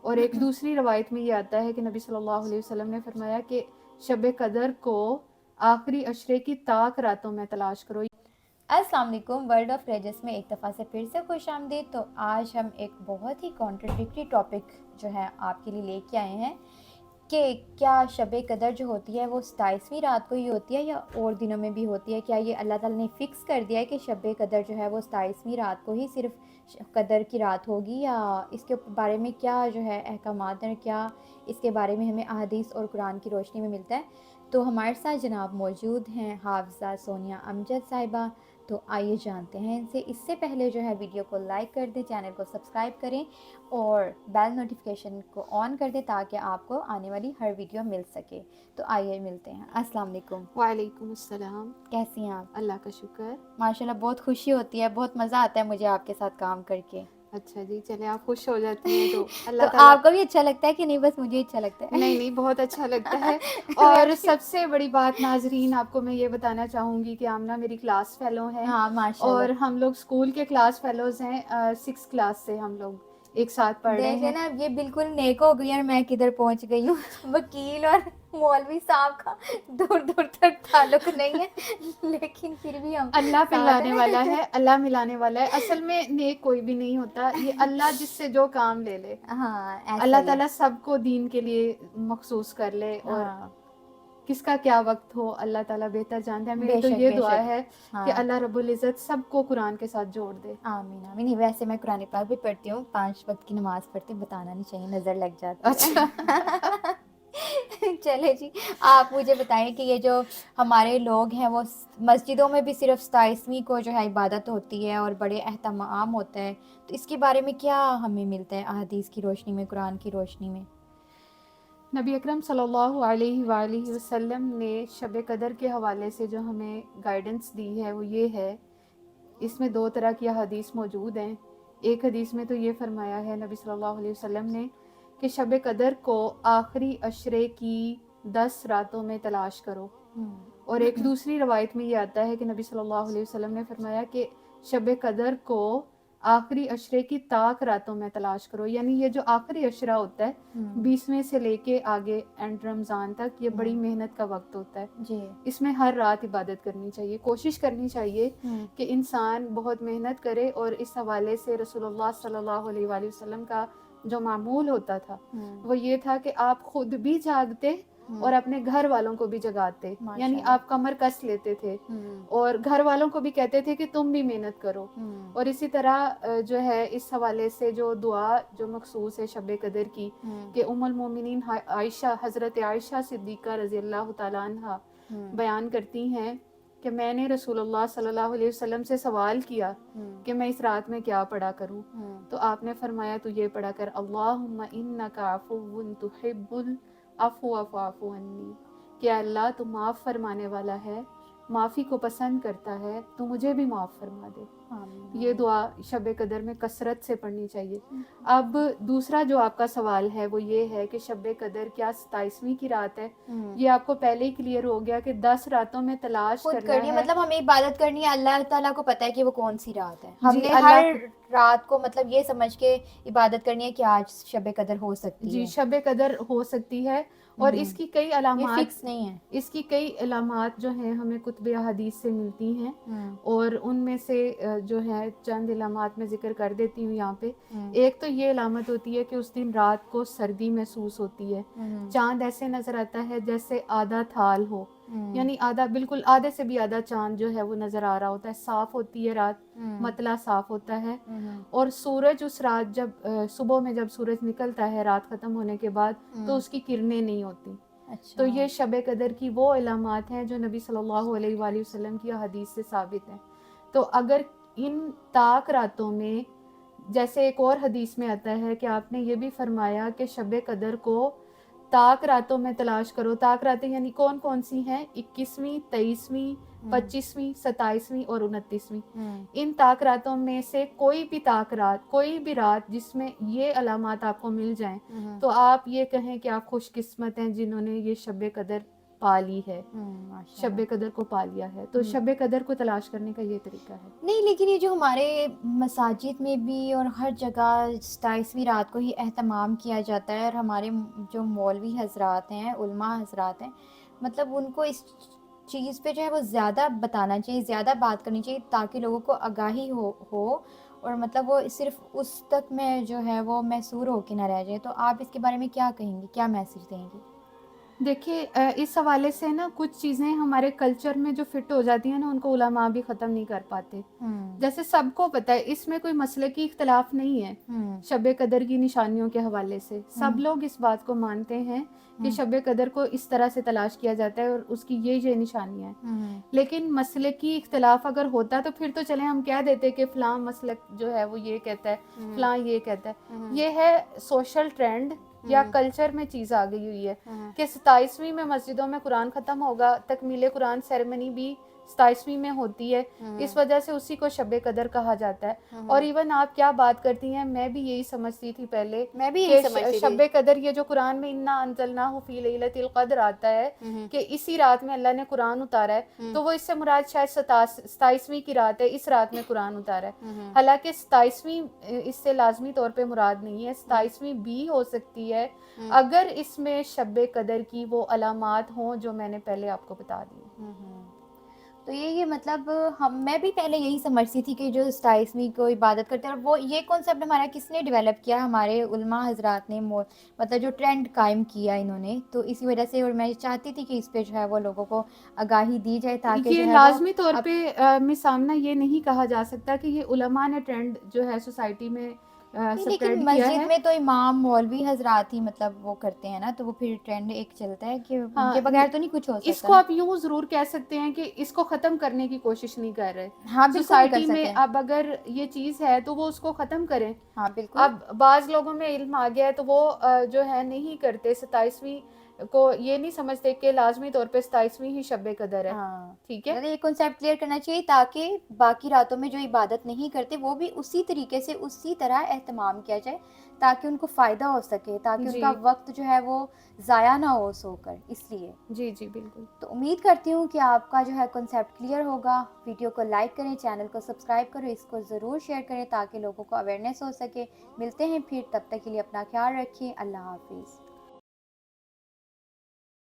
اور ایک دوسری روایت میں یہ آتا ہے کہ نبی صلی اللہ علیہ وسلم نے فرمایا کہ شب قدر کو آخری عشرے کی طاق راتوں میں تلاش کرو۔ السلام علیکم، ورلڈ آف ریجس میں ایک دفعہ سے پھر سے خوش آمدید۔ تو آج ہم ایک بہت ہی کانٹرڈکٹری ٹاپک جو ہے آپ کے لیے لے کے آئے ہیں کہ کیا شب قدر جو ہوتی ہے وہ 27ویں رات کو ہی ہوتی ہے یا اور دنوں میں بھی ہوتی ہے؟ کیا یہ اللہ تعالیٰ نے فکس کر دیا ہے کہ شب قدر جو ہے وہ 27ویں رات کو ہی صرف قدر کی رات ہوگی، یا اس کے بارے میں کیا جو ہے احکامات ہیں، کیا اس کے بارے میں ہمیں احادیث اور قرآن کی روشنی میں ملتا ہے؟ تو ہمارے ساتھ جناب موجود ہیں حافظہ سونیہ امجد صاحبہ۔ تو آئیے جانتے ہیں ان سے۔ اس سے پہلے جو ہے ویڈیو کو لائک کر دیں، چینل کو سبسکرائب کریں اور بیل نوٹیفیکیشن کو آن کر دیں تاکہ آپ کو آنے والی ہر ویڈیو مل سکے۔ تو آئیے ملتے ہیں۔ السلام علیکم۔ وعلیکم السلام۔ کیسی ہیں آپ؟ اللہ کا شکر۔ ماشاءاللہ بہت خوشی ہوتی ہے، بہت مزہ آتا ہے مجھے آپ کے ساتھ کام کر کے۔ اچھا جی، چلیں آپ خوش ہو جاتی ہیں تو اللہ تو تعالیٰ۔ آپ کو بھی اچھا لگتا ہے کہ نہیں؟ بس مجھے اچھا لگتا ہے؟ نہیں بہت اچھا لگتا ہے۔ میں اور اپنی- سب سے بڑی بات ناظرین آپ کو میں یہ بتانا چاہوں گی کہ آمنہ میری کلاس فیلو ہیں، ہاں ماشاءاللہ۔ اور ہم لوگ اسکول کے کلاس فیلوز ہیں، 6 کلاس سے ہم لوگ ایک ساتھ پڑھ رہے دیکھیں ہیں۔ نا، یہ بالکل نیک ہو گئی اور میں کدھر پہنچ گئی ہوں۔ وکیل اور مولوی صاحب کا دور دور تک تعلق نہیں ہے، لیکن پھر بھی ہم اللہ ساتھ پلانے والا ہیں۔ ہے، اللہ ملانے والا ہے۔ اصل میں نیک کوئی بھی نہیں ہوتا، یہ اللہ جس سے جو کام لے لے، ہاں ایسا اللہ ہی ہے۔ تعالیٰ سب کو دین کے لیے مخصوص کر لے، اور ہاں کس کا کیا وقت ہو اللہ تعالیٰ بہتر جانتا ہے۔ میری بے تو شک یہ بے دعا شک۔ ہے کہ ہاں اللہ رب العزت سب کو قرآن کے ساتھ جوڑ دے۔ آمین آمین۔ ویسے میں قرآن پاک بھی پڑھتی ہوں، 5 وقت کی نماز پڑھتی ہوں، بتانا نہیں چاہیے، نظر لگ جاتی اچھا۔ ہے۔ چلے جی، آپ مجھے بتائیں کہ یہ جو ہمارے لوگ ہیں وہ مسجدوں میں بھی صرف 27ویں کو جو ہے عبادت ہوتی ہے اور بڑے اہتمام ہوتا ہے، تو اس کے بارے میں کیا ہمیں ملتا ہے احادیث کی روشنی میں، قرآن کی روشنی میں؟ نبی اکرم صلی اللہ علیہ وآلہ وسلم نے شب قدر کے حوالے سے جو ہمیں گائیڈنس دی ہے وہ یہ ہے، اس میں 2 طرح کی حدیث موجود ہیں۔ ایک حدیث میں تو یہ فرمایا ہے نبی صلی اللہ علیہ وسلم نے کہ شب قدر کو آخری عشرے کی 10 راتوں میں تلاش کرو، اور ایک دوسری روایت میں یہ آتا ہے کہ نبی صلی اللہ علیہ وسلم نے فرمایا کہ شب قدر کو آخری عشرے کی طاق راتوں میں تلاش کرو، یعنی یہ جو آخری عشرہ ہوتا ہے 20ویں سے لے کے آگے اینڈ رمضان تک، یہ بڑی محنت کا وقت ہوتا ہے۔ جی اس میں ہر رات عبادت کرنی چاہیے، کوشش کرنی چاہیے کہ انسان بہت محنت کرے، اور اس حوالے سے رسول اللہ صلی اللہ علیہ وآلہ وسلم کا جو معمول ہوتا تھا وہ یہ تھا کہ آپ خود بھی جاگتے اور اپنے گھر والوں کو بھی جگاتے، یعنی آپ کمر کس لیتے تھے اور گھر والوں کو بھی کہتے تھے کہ تم بھی محنت کرو۔ اور اسی طرح جو ہے اس حوالے سے جو دعا جو مخصوص ہے شب قدر کی، کہ ام المومنین عائشہ، حضرت عائشہ صدیقہ رضی اللہ تعالیٰ عنہ بیان کرتی ہیں کہ میں نے رسول اللہ صلی اللہ علیہ وسلم سے سوال کیا کہ میں اس رات میں کیا پڑھا کروں، تو آپ نے فرمایا تو یہ پڑھا کر اللہم انک عفو تحب العفو فاعف عنی، کہ اللہ تو معاف فرمانے والا ہے، معافی کو پسند کرتا ہے، تو مجھے بھی معاف فرما دے۔ یہ دعا شب قدر میں کثرت سے پڑھنی چاہیے۔ اب دوسرا جو آپ کا سوال ہے وہ یہ ہے کہ شب قدر کیا 27ویں کی رات ہے؟ یہ آپ کو پہلے ہی کلیئر ہو گیا کہ 10 راتوں میں تلاش خود کرنا کرنی ہے، ہے۔ مطلب ہمیں عبادت کرنی ہے، اللہ تعالیٰ کو پتہ ہے کہ وہ کون سی رات ہے، ہم جی نے ہر اللہ رات کو مطلب یہ سمجھ کے عبادت کرنی ہے کہ آج شب قدر ہو سکتی جی ہے۔ شب قدر ہو سکتی ہے، اور اس کی کئی یہ علامات، فکس نہیں ہے۔ اس کی کئی علامات جو ہیں ہمیں کتب احادیث سے ملتی ہیں، اور ان میں سے جو ہے چند علامات میں ذکر کر دیتی ہوں یہاں پہ۔ ایک تو یہ علامت ہوتی ہے کہ اس دن رات کو سردی محسوس ہوتی ہے، چاند ایسے نظر آتا ہے جیسے آدھا تھال ہو، یعنی آدھا، بالکل آدھے سے بھی آدھا چاند جو ہے وہ نظر آ رہا ہوتا ہے، صاف ہوتی ہے رات، مطلع صاف ہوتا ہے، اور سورج اس رات جب صبح میں جب سورج نکلتا ہے رات ختم ہونے کے بعد تو اس کی کرنیں نہیں ہوتی۔ تو یہ شب قدر کی وہ علامات ہیں جو نبی صلی اللہ علیہ وآلہ وسلم کی حدیث سے ثابت ہیں۔ تو اگر ان طاق راتوں میں، جیسے ایک اور حدیث میں آتا ہے کہ آپ نے یہ بھی فرمایا کہ شب قدر کو طاق راتوں میں تلاش کرو۔ طاق راتیں یعنی کون کون سی ہیں؟ 21ویں، 23ویں، 25ویں، 27ویں اور 29ویں۔ ان طاق راتوں میں سے کوئی بھی طاق رات، کوئی بھی رات جس میں یہ علامات آپ کو مل جائیں تو آپ یہ کہیں کہ آپ خوش قسمت ہیں جنہوں نے یہ شب قدر پا لی ہے، ماشاء شب اللہ۔ قدر کو پا لیا ہے، تو شب قدر کو تلاش کرنے کا یہ طریقہ ہے۔ نہیں لیکن یہ جو ہمارے مساجد میں بھی اور ہر جگہ 27ویں رات کو ہی اہتمام کیا جاتا ہے، اور ہمارے جو مولوی حضرات ہیں، علماء حضرات ہیں، مطلب ان کو اس چیز پہ جو ہے وہ زیادہ بتانا چاہیے، زیادہ بات کرنی چاہیے، تاکہ لوگوں کو آگاہی ہو اور مطلب وہ صرف اس تک میں جو ہے وہ محصور ہو کے نہ رہ جائے۔ تو آپ اس کے بارے میں کیا کہیں گی، کیا میسج دیں گی؟ دیکھیے اس حوالے سے نا کچھ چیزیں ہمارے کلچر میں جو فٹ ہو جاتی ہیں نا، ان کو علماء بھی ختم نہیں کر پاتے۔ جیسے سب کو پتہ ہے، اس میں کوئی مسلکی اختلاف نہیں ہے شب قدر کی نشانیوں کے حوالے سے، سب لوگ اس بات کو مانتے ہیں کہ شب قدر کو اس طرح سے تلاش کیا جاتا ہے اور اس کی یہ نشانیاں ہیں۔ لیکن مسلکی اختلاف اگر ہوتا تو پھر تو چلیں ہم کہہ دیتے کہ فلاں مسلک جو ہے وہ یہ کہتا ہے، فلاں یہ کہتا ہے۔ یہ ہے سوشل ٹرینڈ یا کلچر میں چیز آ گئی ہوئی ہے کہ 27ویں میں مسجدوں میں قرآن ختم ہوگا، تکمیل قرآن سیریمنی بھی 27ویں میں ہوتی ہے، اس وجہ سے اسی کو شب قدر کہا جاتا ہے۔ اور ایون آپ کیا بات کرتی ہیں، میں بھی یہی سمجھتی تھی پہلے کہ شب قدر یہ جو قرآن میں انا انزلناہ فی لیلۃ القدر آتا ہے کہ اسی رات میں اللہ نے قرآن اتارا ہے، تو وہ اس سے مراد شاید 27ویں کی رات ہے، اس رات میں قرآن اتارا ہے۔ حالانکہ 27ویں اس سے لازمی طور پہ مراد نہیں ہے، 27ویں بھی ہو سکتی ہے اگر اس میں شب قدر کی وہ علامات ہوں جو میں نے پہلے آپ کو بتا دی۔ تو یہ مطلب میں بھی پہلے یہی سمجھتی تھی کہ جو 27ویں کو عبادت کرتے ہیں، اور وہ یہ کنسیپٹ ہمارا کس نے ڈیولپ کیا، ہمارے علماء حضرات نے، مطلب جو ٹرینڈ قائم کیا انہوں نے، تو اسی وجہ سے، اور میں چاہتی تھی کہ اس پہ جو ہے وہ لوگوں کو آگاہی دی جائے، تاکہ یہ جو ہے لازمی طور پہ سامنا یہ نہیں کہا جا سکتا کہ یہ علماء نے ٹرینڈ جو ہے سوسائٹی میں لیکن سپریڈ کیا مسجد ہے۔ میں تو امام مولوی حضرات ہی مطلب وہ کرتے ہیں نا، تو وہ پھر ٹرینڈ ایک چلتا ہے کہ ان کے بغیر تو نہیں کچھ ہو اس سکتا کو نا۔ آپ یوں ضرور کہہ سکتے ہیں کہ اس کو ختم کرنے کی کوشش نہیں کر رہے۔ ہاں بالکل نہیں کر سوسائٹی میں سکتے۔ اب اگر یہ چیز ہے تو وہ اس کو ختم کریں۔ ہاں بالکل۔ اب بعض لوگوں میں علم آ گیا ہے تو وہ جو ہے نہیں کرتے، 27ویں کو یہ نہیں سمجھتے کہ لازمی طور پہ 27ویں ہی شب قدر ہے، ٹھیک ہے۔ یہ کنسیپٹ کلیئر کرنا چاہیے، تاکہ باقی راتوں میں جو عبادت نہیں کرتے وہ بھی اسی طریقے سے اسی طرح اہتمام کیا جائے، تاکہ ان کو فائدہ ہو سکے، تاکہ ان جی کا وقت جو ہے وہ ضائع نہ ہو سو کر، اس لیے۔ جی جی بالکل۔ تو امید کرتی ہوں کہ آپ کا جو ہے کنسیپٹ کلیئر ہوگا۔ ویڈیو کو لائک کریں، چینل کو سبسکرائب کریں، اس کو ضرور شیئر کریں تاکہ لوگوں کو اویئرنیس ہو سکے۔ ملتے ہیں پھر، تب تک کے لیے اپنا خیال رکھیں، اللہ حافظ۔